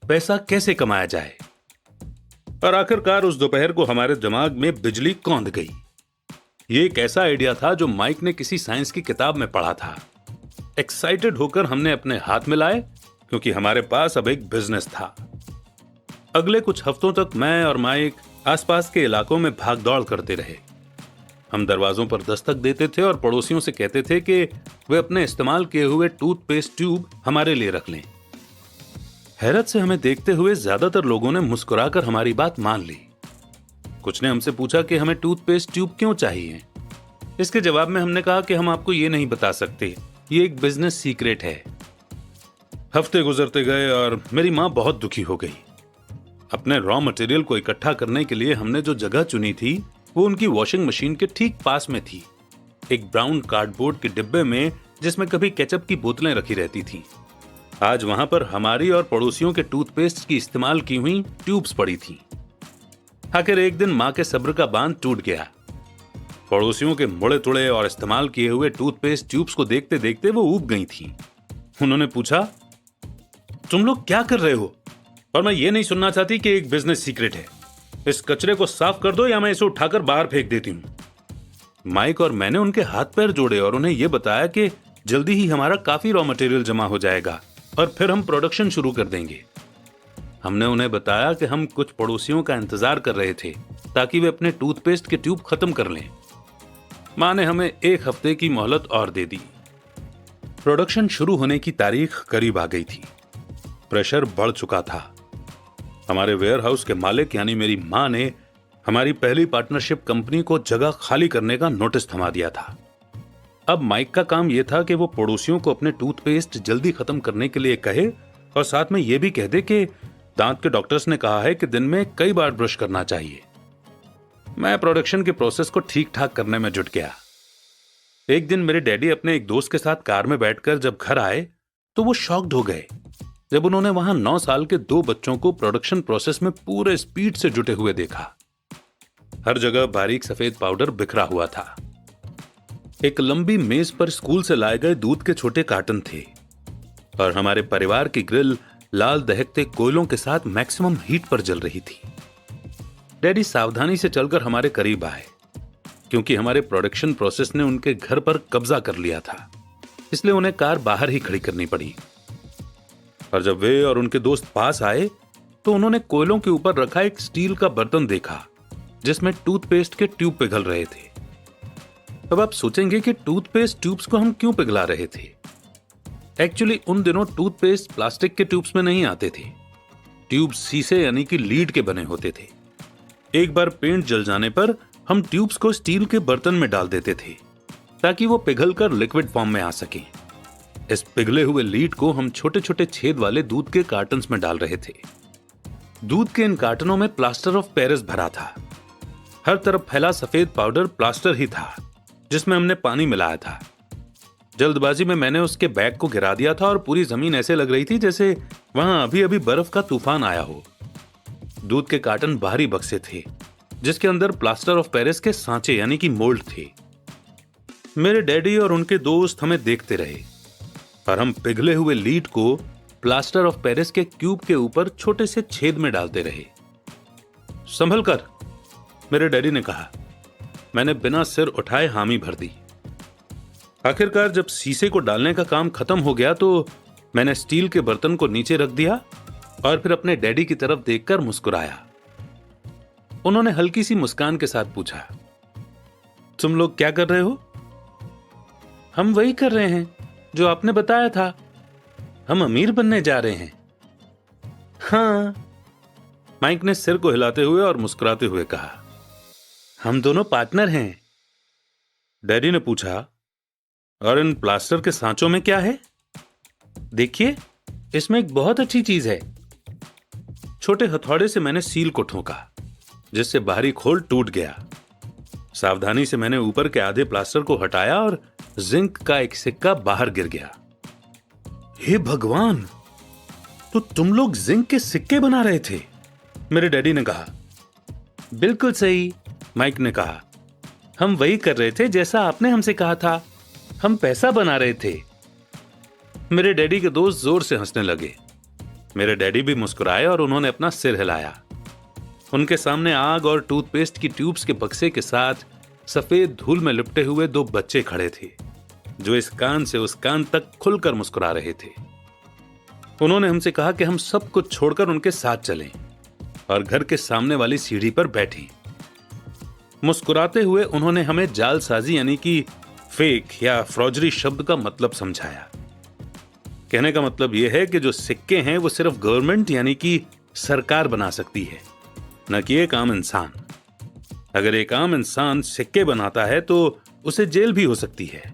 पैसा कैसे कमाया जाए। और आखिरकार उस दोपहर को हमारे दिमाग में बिजली कौंध गई। ये एक ऐसा आइडिया था जो माइक ने किसी साइंस की किताब में पढ़ा था। एक्साइटेड होकर हमने अपने हाथ मिलाए, क्योंकि हमारे पास अब एक बिजनेस था। अगले कुछ हफ्तों तक मैं और माइक आसपास के इलाकों में भाग दौड़ करते रहे। हम दरवाजों पर दस्तक देते थे और पड़ोसियों से कहते थे कि वे अपने इस्तेमाल किए हुए टूथपेस्ट ट्यूब हमारे लिए रख लें। हैरत से हमें देखते हुए ज्यादातर लोगों ने मुस्कुराकर हमारी बात मान ली। कुछ ने हमसे पूछा कि हमें टूथपेस्ट ट्यूब क्यों चाहिए। इसके जवाब में हमने कहा कि हम आपको ये नहीं बता सकते, ये एक बिजनेस सीक्रेट है। हफ्ते गुजरते गए और मेरी माँ बहुत दुखी हो गई। अपने रॉ मटेरियल को इकट्ठा करने के लिए हमने जो जगह चुनी थी वो उनकी वॉशिंग मशीन के ठीक पास में थी, एक ब्राउन कार्डबोर्ड के डिब्बे में जिसमें कभी केचप की बोतलें रखी रहती थी। आज वहां पर हमारी और पड़ोसियों के टूथपेस्ट की इस्तेमाल की हुई ट्यूब्स पड़ी थी। आखिर एक दिन मां के सब्र का बांध टूट गया। पड़ोसियों के मुड़े तुड़े और इस्तेमाल किए हुए टूथपेस्ट ट्यूब्स को देखते देखते वो ऊब गई थी। उन्होंने पूछा, तुम लोग क्या कर रहे हो? और मैं ये नहीं सुनना चाहती कि एक बिजनेस सीक्रेट है। इस कचरे को साफ कर दो या मैं इसे उठाकर बाहर फेंक देती हूं। माइक और मैंने उनके हाथ पैर जोड़े और उन्हें यह बताया कि जल्दी ही हमारा काफी रॉ मटेरियल जमा हो जाएगा और फिर हम प्रोडक्शन शुरू कर देंगे। हमने उन्हें बताया कि हम कुछ पड़ोसियों का इंतजार कर रहे थे ताकि वे अपने टूथपेस्ट के ट्यूब खत्म कर लें। मां ने हमें एक हफ्ते की मोहलत और दे दी। प्रोडक्शन शुरू होने की तारीख करीब आ गई थी। प्रेशर बढ़ चुका था। हमारे वेयरहाउस के मालिक यानी मेरी मां ने हमारी पहली पार्टनरशिप कंपनी को जगह खाली करने का नोटिस थमा दिया था। अब माइक का काम यह था कि वो पड़ोसियों को अपने टूथपेस्ट जल्दी खत्म करने के लिए कहे और साथ में यह भी कह दे कि दांत के डॉक्टर्स ने कहा है कि दिन में कई बार ब्रश करना चाहिए। मैं प्रोडक्शन के प्रोसेस को ठीक ठाक करने में जुट गया। एक दिन मेरे डैडी अपने एक दोस्त के साथ कार में बैठकर जब घर आए तो वो शॉक्ड हो गए जब उन्होंने वहां 9 साल के 2 बच्चों को प्रोडक्शन प्रोसेस में पूरे स्पीड से जुटे हुए देखा। हर जगह बारीक सफेद पाउडर बिखरा हुआ था। एक लंबी मेज पर स्कूल से लाए गए दूध के छोटे कार्टन थे और हमारे परिवार की ग्रिल लाल दहकते कोयलों के साथ मैक्सिमम हीट पर जल रही थी। डैडी सावधानी से चलकर हमारे करीब आए, क्योंकि हमारे प्रोडक्शन प्रोसेस ने उनके घर पर कब्जा कर लिया था, इसलिए उन्हें कार बाहर ही खड़ी करनी पड़ी। और जब वे और उनके दोस्त पास आए तो उन्होंने कोयलों के ऊपर रखा एक स्टील का बर्तन देखा जिसमें टूथपेस्ट के ट्यूब पिघल रहे थे। अब आप सोचेंगे कि टूथपेस्ट ट्यूब्स को हम क्यों पिघला रहे थे। एक्चुअली उन दिनों टूथपेस्ट प्लास्टिक के ट्यूब्स में नहीं आते थे। ट्यूब शीशे यानी कि लीड के बने होते थे। एक बार पेंट जल जाने पर हम ट्यूब्स को स्टील के बर्तन में डाल देते थे ताकि वो पिघलकर लिक्विड फॉर्म में आ सके। इस पिघले हुए लीड को हम छोटे छोटे छेद वाले दूध के कार्टन्स में डाल रहे थे। दूध के इन कार्टनों में प्लास्टर ऑफ पेरिस भरा था। हर तरफ फैला सफेद पाउडर प्लास्टर ही था जिसमें हमने पानी मिलाया था। जल्दबाजी में मैंने उसके बैग को गिरा दिया था और पूरी जमीन ऐसे लग रही थी जैसे वहां अभी अभी बर्फ का तूफान आया हो। दूध के कार्टन बाहरी बक्से थे जिसके अंदर प्लास्टर ऑफ पेरिस के सांचे यानी कि मोल्ड थे। मेरे डैडी और उनके दोस्त हमें देखते रहे और हम पिघले हुए लीड को प्लास्टर ऑफ पेरिस के क्यूब के ऊपर छोटे से छेद में डालते रहे। संभल कर, मेरे डैडी ने कहा। मैंने बिना सिर उठाए हामी भर दी। आखिरकार जब शीशे को डालने का काम खत्म हो गया तो मैंने स्टील के बर्तन को नीचे रख दिया और फिर अपने डैडी की तरफ देखकर मुस्कुराया। उन्होंने हल्की सी मुस्कान के साथ पूछा, तुम लोग क्या कर रहे हो? हम वही कर रहे हैं जो आपने बताया था। हम अमीर बनने जा रहे हैं। हाँ, माइक ने सिर को हिलाते हुए और मुस्कुराते हुए कहा। हम दोनों पार्टनर हैं। डैडी ने पूछा, और इन प्लास्टर के सांचों में क्या है? देखिए, इसमें एक बहुत अच्छी चीज है। छोटे हथौड़े से मैंने सील को ठोका जिससे बाहरी खोल टूट गया। सावधानी से मैंने ऊपर के आधे प्लास्टर को हटाया और जिंक का एक सिक्का बाहर गिर गया। हे भगवान, तो तुम लोग जिंक के सिक्के बना रहे थे? मेरे डैडी ने कहा। बिल्कुल सही, माइक ने कहा। हम वही कर रहे थे जैसा आपने हमसे कहा था। हम पैसा बना रहे थे। मेरे डैडी के दोस्त जोर से हंसने लगे। मेरे डैडी भी मुस्कुराए और उन्होंने अपना सिर हिलाया। उनके सामने आग और टूथपेस्ट की ट्यूब्स के बक्से के साथ सफेद धूल में लिपटे हुए दो बच्चे खड़े थे, जो इस कान से उस कान तक खुलकर मुस्कुरा रहे थे। उन्होंने हमसे कहा कि हम सब कुछ छोड़कर उनके साथ चलें और घर के सामने वाली सीढ़ी पर बैठें। मुस्कुराते हुए उन्होंने हमें जालसाजी यानी कि फेक या फ्रॉजरी शब्द का मतलब समझाया। कहने का मतलब यह है कि जो सिक्के हैं वो सिर्फ गवर्नमेंट यानी कि सरकार बना सकती है, न कि एक आम इंसान। अगर एक आम इंसान सिक्के बनाता है तो उसे जेल भी हो सकती है।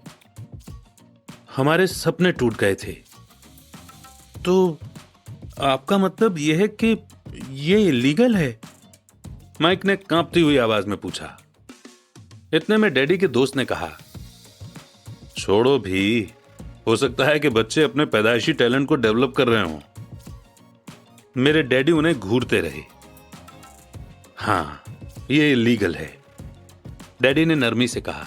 हमारे सपने टूट गए थे। तो आपका मतलब यह है कि यह इलीगल है? माइक ने कांपती हुई आवाज में पूछा। इतने में डैडी के दोस्त ने कहा, छोड़ो भी, हो सकता है कि बच्चे अपने पैदाइशी टैलेंट को डेवलप कर रहे हों। मेरे डैडी उन्हें घूरते रहे। हाँ, यह इलीगल है, डैडी ने नरमी से कहा,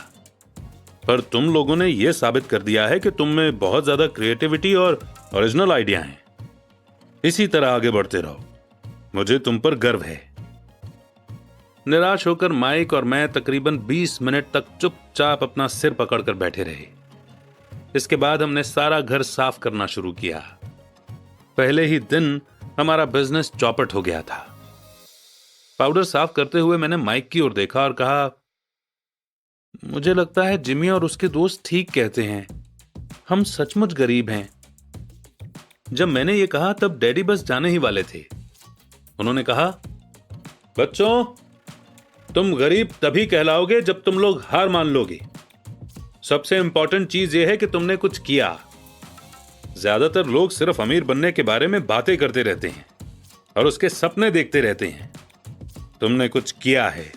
पर तुम लोगों ने यह साबित कर दिया है कि तुम में बहुत ज्यादा क्रिएटिविटी और ओरिजिनल आइडिया हैं। इसी तरह आगे बढ़ते रहो, मुझे तुम पर गर्व है। निराश होकर माइक और मैं तकरीबन 20 मिनट तक चुपचाप अपना सिर पकड़कर बैठे रहे। इसके बाद हमने सारा घर साफ करना शुरू किया। पहले ही दिन हमारा बिजनेस चौपट हो गया था। पाउडर साफ करते हुए मैंने माइक की ओर देखा और कहा, मुझे लगता है जिमी और उसके दोस्त ठीक कहते हैं, हम सचमुच गरीब हैं। जब मैंने ये कहा तब डैडी बस जाने ही वाले थे। उन्होंने कहा, बच्चों, तुम गरीब तभी कहलाओगे जब तुम लोग हार मान लोगे। सबसे इंपॉर्टेंट चीज यह है कि तुमने कुछ किया। ज्यादातर लोग सिर्फ अमीर बनने के बारे में बातें करते रहते हैं और उसके सपने देखते रहते हैं। तुमने कुछ किया है,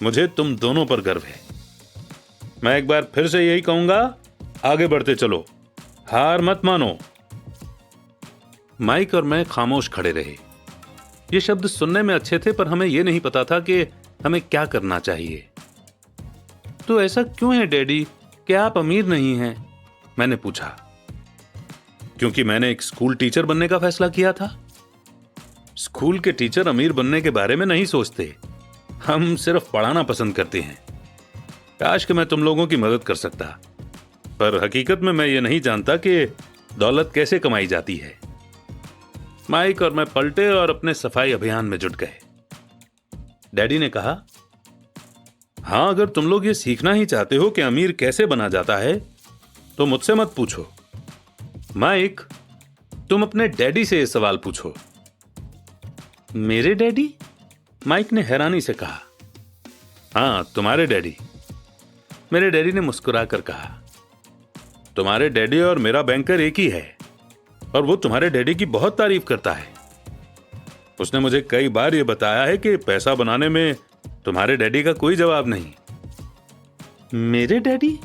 मुझे तुम दोनों पर गर्व है। मैं एक बार फिर से यही कहूंगा, आगे बढ़ते चलो, हार मत मानो। माइक और मैं खामोश खड़े रहे। ये शब्द सुनने में अच्छे थे, पर हमें यह नहीं पता था कि हमें क्या करना चाहिए। तो ऐसा क्यों है डैडी, क्या आप अमीर नहीं हैं? मैंने पूछा। क्योंकि मैंने एक स्कूल टीचर बनने का फैसला किया था। स्कूल के टीचर अमीर बनने के बारे में नहीं सोचते, हम सिर्फ पढ़ाना पसंद करते हैं। काश कि मैं तुम लोगों की मदद कर सकता, पर हकीकत में मैं ये नहीं जानता कि दौलत कैसे कमाई जाती है। माइक और मैं पलटे और अपने सफाई अभियान में जुट गए। डैडी ने कहा, हाँ, अगर तुम लोग ये सीखना ही चाहते हो कि अमीर कैसे बना जाता है तो मुझसे मत पूछो। माइक, तुम अपने डैडी से ये सवाल पूछो। मेरे डैडी? माइक ने हैरानी से कहा। हाँ, तुम्हारे डैडी। मेरे डैडी ने मुस्कुरा कर कहा, तुम्हारे डैडी और मेरा बैंकर एक ही है और वो तुम्हारे डैडी की बहुत तारीफ करता है। उसने मुझे कई बार यह बताया है कि पैसा बनाने में तुम्हारे डैडी का कोई जवाब नहीं। मेरे डैडी?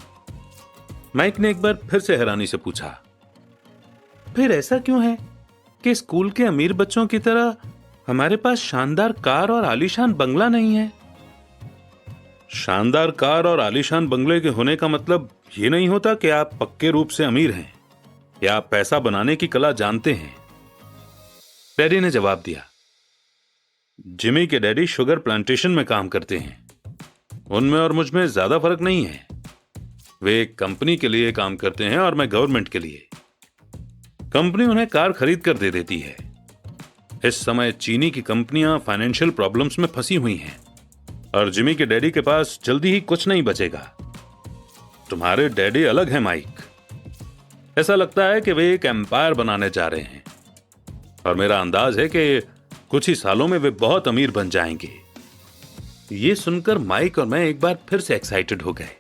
माइक ने एक बार फिर से हैरानी से पूछा। फिर ऐसा क्यों है कि स्कूल के अमीर बच्चों की तरह हमारे पास शानदार कार और आलीशान बंगला नहीं है? शानदार कार और आलीशान बंगले के होने का मतलब यह नहीं होता कि आप पक्के रूप से अमीर हैं या आप पैसा बनाने की कला जानते हैं, डैडी ने जवाब दिया। जिमी के डैडी शुगर प्लांटेशन में काम करते हैं। उनमें और मुझ में ज्यादा फर्क नहीं है। वे एक कंपनी के लिए काम करते हैं और मैं गवर्नमेंट के लिए। कंपनी उन्हें कार खरीद कर दे देती है। इस समय चीनी की कंपनियां फाइनेंशियल प्रॉब्लम्स में फंसी हुई हैं और जिमी के डैडी के पास जल्दी ही कुछ नहीं बचेगा। तुम्हारे डैडी अलग हैं माइक। ऐसा लगता है कि वे एक एम्पायर बनाने जा रहे हैं और मेरा अंदाज है कि कुछ ही सालों में वे बहुत अमीर बन जाएंगे। ये सुनकर माइक और मैं एक बार फिर से एक्साइटेड हो गए।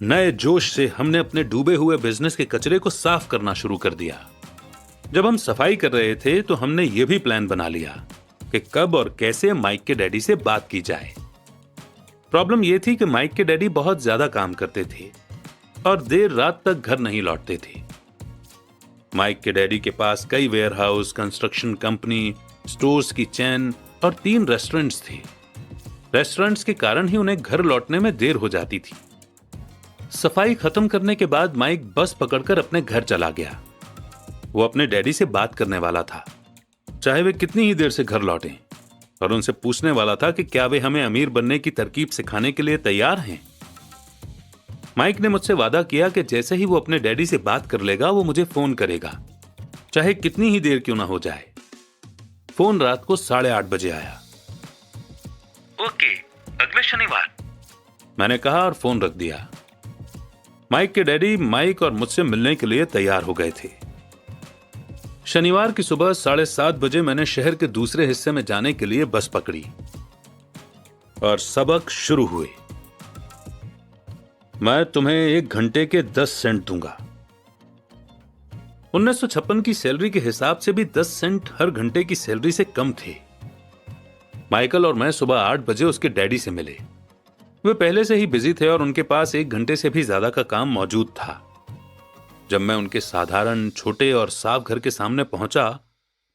नए जोश से हमने अपने डूबे हुए बिजनेस के कचरे को साफ करना शुरू कर दिया। जब हम सफाई कर रहे थे तो हमने यह भी प्लान बना लिया कि कब और कैसे माइक के डैडी से बात की जाए। प्रॉब्लम यह थी कि माइक के डैडी बहुत ज्यादा काम करते थे और देर रात तक घर नहीं लौटते थे। माइक के डैडी के पास कई वेयरहाउस, कंस्ट्रक्शन कंपनी, स्टोर्स की चेन और 3 रेस्टोरेंट्स थे। रेस्टोरेंट्स के कारण ही उन्हें घर लौटने में देर हो जाती थी। सफाई खत्म करने के बाद माइक बस पकड़कर अपने घर चला गया। वो अपने डैडी से बात करने वाला था, चाहे वे कितनी ही देर से घर लौटें, और उनसे पूछने वाला था कि क्या वे हमें अमीर बनने की तरकीब सिखाने के लिए तैयार हैं। माइक ने मुझसे वादा किया कि जैसे ही वो अपने डैडी से बात कर लेगा वो मुझे फोन करेगा, चाहे कितनी ही देर क्यों ना हो जाए। फोन रात को 8:30 बजे आया। ओके, अगले शनिवार, मैंने कहा और फोन रख दिया। माइक के डैडी माइक और मुझसे मिलने के लिए तैयार हो गए थे। शनिवार की सुबह 7:30 बजे मैंने शहर के दूसरे हिस्से में जाने के लिए बस पकड़ी और सबक शुरू हुए। मैं तुम्हें 1 घंटे के 10 सेंट दूंगा। 1956 की सैलरी के हिसाब से भी 10 सेंट हर घंटे की सैलरी से कम थे। माइकल और मैं सुबह 8 बजे उसके डैडी से मिले। वे पहले से ही बिजी थे और उनके पास 1 घंटे से भी ज्यादा का काम मौजूद था। जब मैं उनके साधारण छोटे और साफ घर के सामने पहुंचा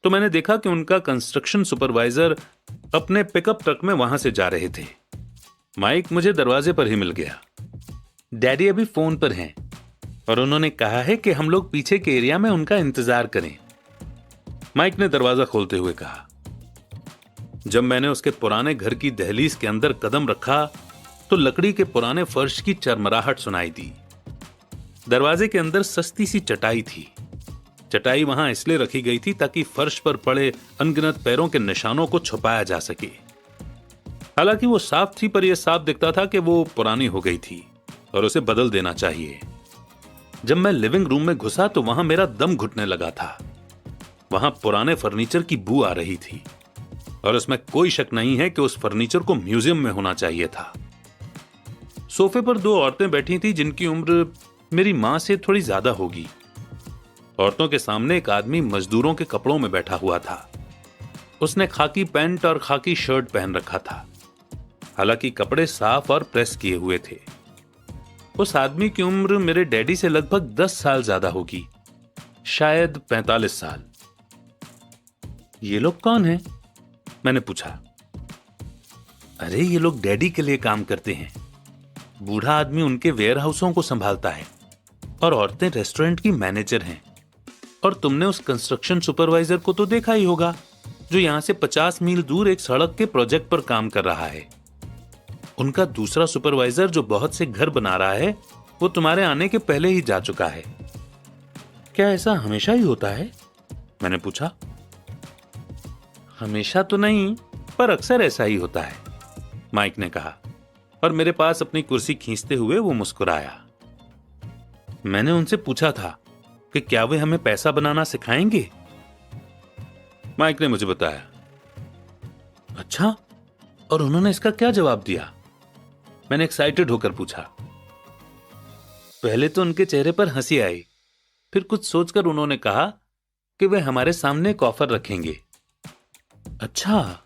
तो मैंने देखा कि उनका कंस्ट्रक्शन सुपरवाइजर अपने पिकअप ट्रक में वहां से जा रहे थे। माइक मुझे दरवाजे पर ही मिल गया। डैडी अभी फोन पर हैं और उन्होंने कहा है कि हम लोग पीछे के एरिया में उनका इंतजार करें, माइक ने दरवाजा खोलते हुए कहा। जब मैंने उसके पुराने घर की दहलीज के अंदर कदम रखा तो लकड़ी के पुराने फर्श की चरमराहट सुनाई दी। दरवाजे के अंदर सस्ती सी चटाई थी। चटाई वहां इसलिए रखी गई थी ताकि फर्श पर पड़े अनगिनत पैरों के निशानों को छुपाया जा सके। हालांकि वो साफ थी, पर यह साफ दिखता था कि वो पुरानी हो गई थी और उसे बदल देना चाहिए। जब मैं लिविंग रूम में घुसा तो वहां मेरा दम घुटने लगा था। वहां पुराने फर्नीचर की बू आ रही थी और उसमें कोई शक नहीं है कि उस फर्नीचर को म्यूजियम में होना चाहिए था। सोफे पर 2 औरतें बैठी थीं जिनकी उम्र मेरी मां से थोड़ी ज्यादा होगी। औरतों के सामने एक आदमी मजदूरों के कपड़ों में बैठा हुआ था। उसने खाकी पैंट और खाकी शर्ट पहन रखा था। हालांकि कपड़े साफ और प्रेस किए हुए थे। उस आदमी की उम्र मेरे डैडी से लगभग 10 साल ज्यादा होगी, शायद 45 साल। ये लोग कौन हैं? मैंने पूछा। अरे ये लोग डैडी के लिए काम करते हैं। बूढ़ा आदमी उनके वेयर हाउसों को संभालता है और औरतें रेस्टोरेंट की मैनेजर हैं। और तुमने उस कंस्ट्रक्शन सुपरवाइजर को तो देखा ही होगा जो यहां से 50 मील दूर एक सड़क के प्रोजेक्ट पर काम कर रहा है। उनका दूसरा सुपरवाइजर जो बहुत से घर बना रहा है वो तुम्हारे आने के पहले ही जा चुका है। क्या ऐसा हमेशा ही होता है? मैंने पूछा। हमेशा तो नहीं, पर अक्सर ऐसा ही होता है, माइक ने कहा और मेरे पास अपनी कुर्सी खींचते हुए वो मुस्कुराया। मैंने उनसे पूछा था कि क्या वे हमें पैसा बनाना सिखाएंगे। माइक ने मुझे बताया। अच्छा, और उन्होंने इसका क्या जवाब दिया? मैंने एक्साइटेड होकर पूछा। पहले तो उनके चेहरे पर हंसी आई, फिर कुछ सोचकर उन्होंने कहा कि वे हमारे सामने एक ऑफर रखेंगे। अच्छा,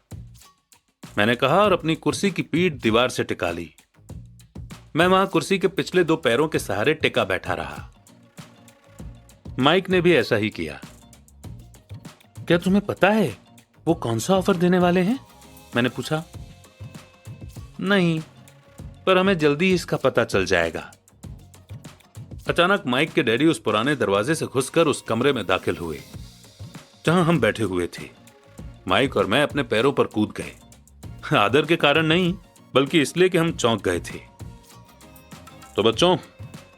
मैंने कहा और अपनी कुर्सी की पीठ दीवार से टिका ली। मैं वहां कुर्सी के पिछले 2 पैरों के सहारे टिका बैठा रहा। माइक ने भी ऐसा ही किया। क्या तुम्हें पता है वो कौन सा ऑफर देने वाले हैं? मैंने पूछा। नहीं, पर हमें जल्दी इसका पता चल जाएगा। अचानक माइक के डैडी उस पुराने दरवाजे से घुसकर उस कमरे में दाखिल हुए जहां हम बैठे हुए थे। माइक और मैं अपने पैरों पर कूद गए। आदर के कारण नहीं, बल्कि इसलिए कि हम चौंक गए थे। तो बच्चों,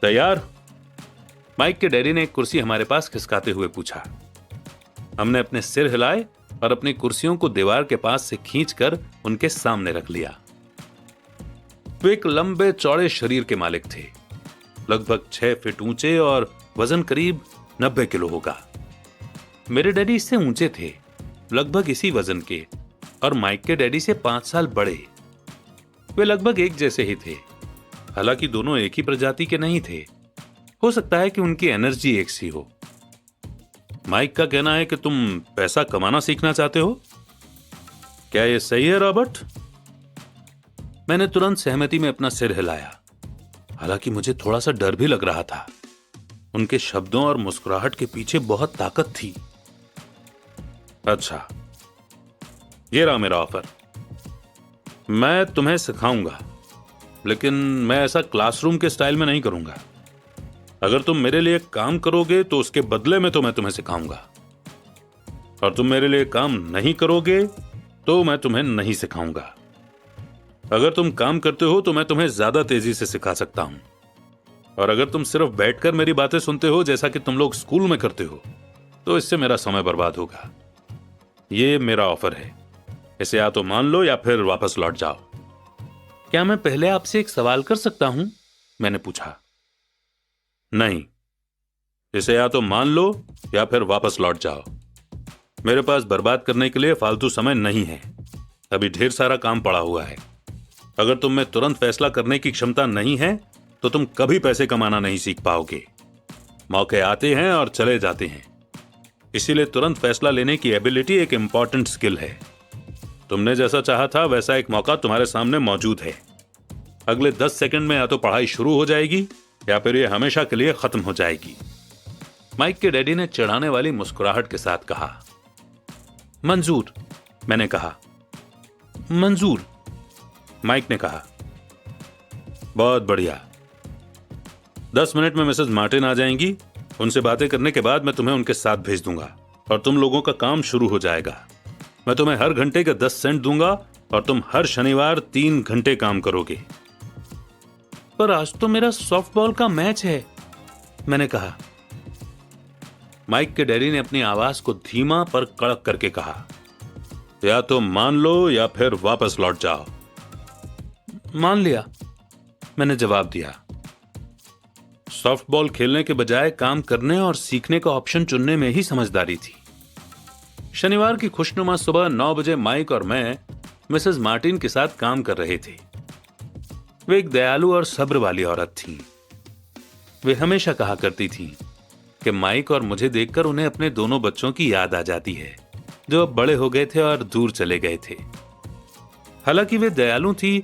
तैयार? माइक के डैडी ने एक कुर्सी हमारे पास खिसकाते हुए पूछा। हमने अपने सिर हिलाए और अपनी कुर्सियों को दीवार के पास से खींचकर उनके सामने रख लिया। वे एक लंबे चौड़े शरीर के मालिक थे, लगभग 6 फीट ऊंचे और वजन करीब 90 किलो होगा। मेरे डैडी इससे ऊंचे थे, लगभग इसी वजन के, और माइक के डैडी से 5 साल बड़े। वे लगभग एक जैसे ही थे, हालांकि दोनों एक ही प्रजाति के नहीं थे। हो सकता है कि उनकी एनर्जी एक सी हो। माइक का कहना है कि तुम पैसा कमाना सीखना चाहते हो। क्या यह सही है रॉबर्ट? मैंने तुरंत सहमति में अपना सिर हिलाया। हालांकि मुझे थोड़ा सा डर भी लग रहा था। उनके शब्दों और मुस्कुराहट के पीछे बहुत ताकत थी। अच्छा, ये रहा मेरा ऑफर। मैं तुम्हें सिखाऊंगा, लेकिन मैं ऐसा क्लासरूम के स्टाइल में नहीं करूंगा। अगर तुम मेरे लिए काम करोगे तो उसके बदले में तो मैं तुम्हें सिखाऊंगा, और तुम मेरे लिए काम नहीं करोगे तो मैं तुम्हें नहीं सिखाऊंगा। अगर तुम काम करते हो तो मैं तुम्हें ज्यादा तेजी से सिखा सकता हूं, और अगर तुम सिर्फ बैठकर मेरी बातें सुनते हो जैसा कि तुम लोग स्कूल में करते हो तो इससे मेरा समय बर्बाद होगा। ये मेरा ऑफर है, इसे या तो मान लो या फिर वापस लौट जाओ। क्या मैं पहले आपसे एक सवाल कर सकता हूं? मैंने पूछा। नहीं, इसे या तो मान लो या फिर वापस लौट जाओ। मेरे पास बर्बाद करने के लिए फालतू समय नहीं है, अभी ढेर सारा काम पड़ा हुआ है। अगर तुम में तुरंत फैसला करने की क्षमता नहीं है तो तुम कभी पैसे कमाना नहीं सीख पाओगे। मौके आते हैं और चले जाते हैं, इसीलिए तुरंत फैसला लेने की एबिलिटी एक इंपॉर्टेंट स्किल है। तुमने जैसा चाहा था वैसा एक मौका तुम्हारे सामने मौजूद है। अगले 10 सेकंड में या तो पढ़ाई शुरू हो जाएगी या फिर यह हमेशा के लिए खत्म हो जाएगी। माइक के डैडी ने चिढ़ाने वाली मुस्कुराहट के साथ कहा। मंजूर, मैंने कहा। मंजूर, माइक ने कहा। बहुत बढ़िया। 10 मिनट में मिसेस मार्टिन आ जाएंगी, उनसे बातें करने के बाद मैं तुम्हें उनके साथ भेज दूंगा और तुम लोगों का काम शुरू हो जाएगा। मैं तुम्हें हर घंटे के 10 सेंट दूंगा और तुम हर शनिवार 3 घंटे काम करोगे। पर आज तो मेरा सॉफ्टबॉल का मैच है, मैंने कहा। माइक के डैडी ने अपनी आवाज को धीमा पर कड़क करके कहा, या तो मान लो या फिर वापस लौट जाओ। मान लिया, मैंने जवाब दिया। सॉफ्टबॉल खेलने के बजाय काम करने और सीखने का ऑप्शन चुनने में ही समझदारी थी। शनिवार की खुशनुमा सुबह 9 बजे माइक और मैं मिसेस मार्टिन के साथ काम कर रहे थे। वे एक दयालु और सब्र वाली औरत थीं। वे हमेशा कहा करती थीं कि माइक और मुझे देखकर उन्हें अपने दोनों बच्चों की याद आ जाती है जो अब बड़े हो गए थे और दूर चले गए थे। हालांकि वे दयालु थी,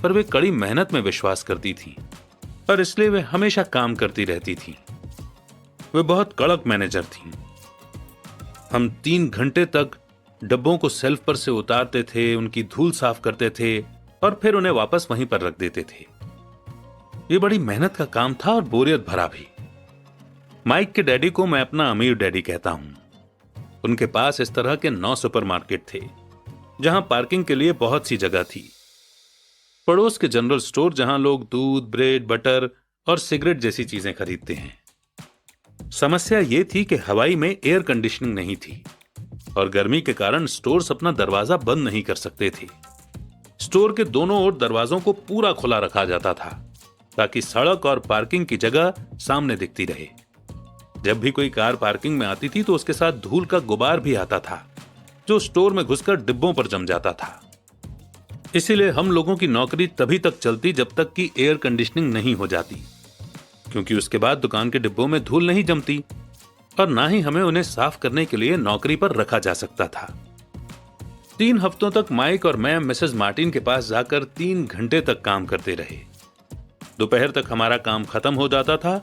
पर वे कड़ी मेहनत में विश्वास करती थी और इसलिए वे हमेशा काम करती रहती थीं। वे बहुत कड़क मैनेजर थीं। हम 3 घंटे तक डब्बों को शेल्फ पर से उतारते थे, उनकी धूल साफ करते थे और फिर उन्हें वापस वहीं पर रख देते थे। ये बड़ी मेहनत का काम था और बोरियत भरा भी। माइक के डैडी को मैं अपना अमीर डैडी कहता हूं। उनके पास इस तरह के 9 सुपरमार्केट थे जहां पार्किंग के लिए बहुत सी जगह थी। पड़ोस के जनरल स्टोर जहां लोग दूध, ब्रेड, बटर और सिगरेट जैसी चीजें खरीदते हैं। समस्या यह थी कि हवाई में एयर कंडीशनिंग नहीं थी और गर्मी के कारण स्टोर्स अपना दरवाजा बंद नहीं कर सकते थे। स्टोर के दोनों ओर दरवाजों को पूरा खुला रखा जाता था ताकि सड़क और पार्किंग की जगह सामने दिखती रहे। जब भी कोई कार पार्किंग में आती थी तो उसके साथ धूल का गुबार भी आता था जो स्टोर में घुसकर डिब्बों पर जम जाता था। इसीलिए हम लोगों की नौकरी तभी तक चलती जब तक कि एयर कंडीशनिंग नहीं हो जाती, क्योंकि उसके बाद दुकान के डिब्बों में धूल नहीं जमती और ना ही हमें उन्हें साफ करने के लिए नौकरी पर रखा जा सकता था। 3 हफ्तों तक माइक और मैं मिसेस मार्टिन के पास जाकर 3 घंटे तक काम करते रहे। दोपहर तक हमारा काम खत्म हो जाता था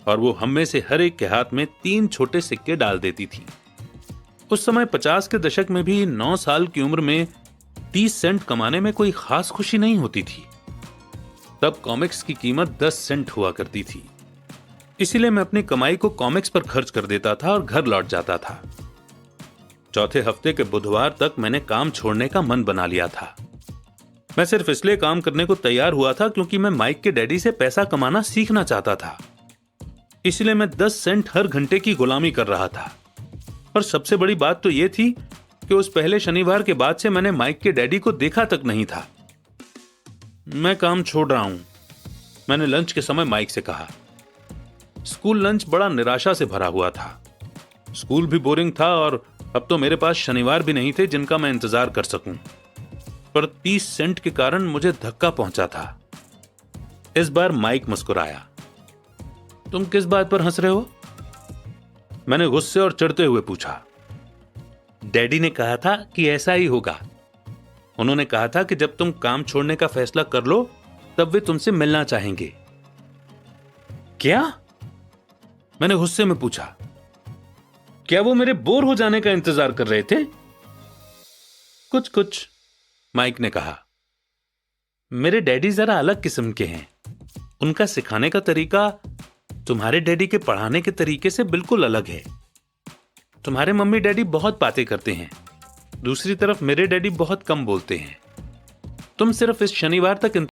और वो हम में से हर एक के हाथ में 3 छोटे सिक्के डाल देती थी। उस समय 50 के दशक में भी 9 साल की उम्र में 30 सेंट कमाने में कोई खास खुशी नहीं होती थी। तब कॉमिक्स की कीमत 10 सेंट हुआ करती थी, इसीलिए मैं अपनी कमाई को कॉमिक्स पर खर्च कर देता था और घर लौट जाता था। चौथे हफ्ते के बुधवार तक मैंने काम छोड़ने का मन बना लिया था। मैं सिर्फ इसलिए काम करने को तैयार हुआ था क्योंकि मैं माइक के डैडी से पैसा कमाना सीखना चाहता था। इसलिए मैं 10 सेंट हर घंटे की गुलामी कर रहा था। पर सबसे बड़ी बात तो यह थी कि उस पहले शनिवार के बाद से मैंने माइक के डैडी को देखा तक नहीं था। मैं काम छोड़ रहा हूं, मैंने लंच के समय माइक से कहा। स्कूल लंच बड़ा निराशा से भरा हुआ था। स्कूल भी बोरिंग था और अब तो मेरे पास शनिवार भी नहीं थे जिनका मैं इंतजार कर सकूं। पर 30 सेंट के कारण मुझे धक्का पहुंचा था। इस बार माइक मुस्कुराया। तुम किस बात पर हंस रहे हो? मैंने गुस्से और चिढ़ते हुए पूछा। डैडी ने कहा था कि ऐसा ही होगा। उन्होंने कहा था कि जब तुम काम छोड़ने का फैसला कर लो तब वे तुमसे मिलना चाहेंगे। क्या? मैंने गुस्से में पूछा। क्या वो मेरे बोर हो जाने का इंतजार कर रहे थे? कुछ कुछ, माइक ने कहा। मेरे डैडी जरा अलग किस्म के हैं। उनका सिखाने का तरीका तुम्हारे डैडी के पढ़ाने के तरीके से बिल्कुल अलग है। तुम्हारे मम्मी डैडी बहुत बातें करते हैं, दूसरी तरफ मेरे डैडी बहुत कम बोलते हैं। तुम सिर्फ इस शनिवार तक